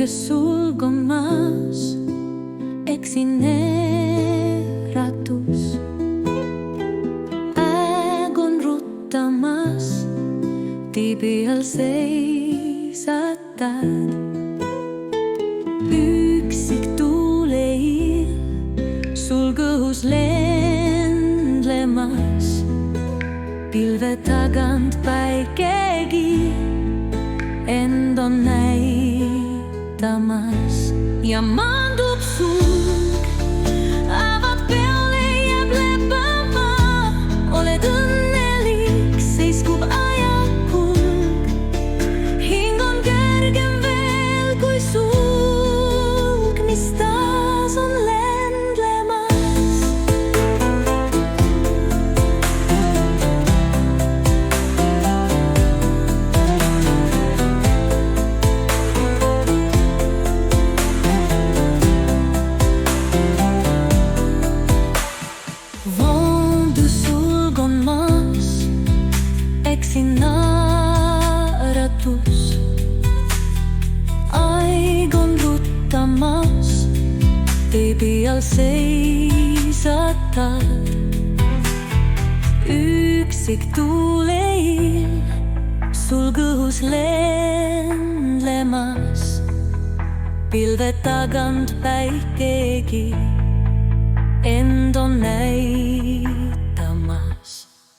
sulges sulgumas, eksin äratus. Aeg on ruttamas, tiibi all seisatad. Üksik tuuleil sul kõhus lendlemas, pilve tagant päikegi end on näitamas ja maandub sulg, avad peale jääb lebama. Oled õnnelik, seiskub ajakulg, hing on kergem veel kui sulg, mis taas on lendlemas. Voondu sulgumas, eksin äratus. Aeg on ruttamas, tiibi all seisatad. Üksik tuuleil sul kõhus lendlemas, pilve tagant päikegi end on näitamas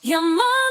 ja ma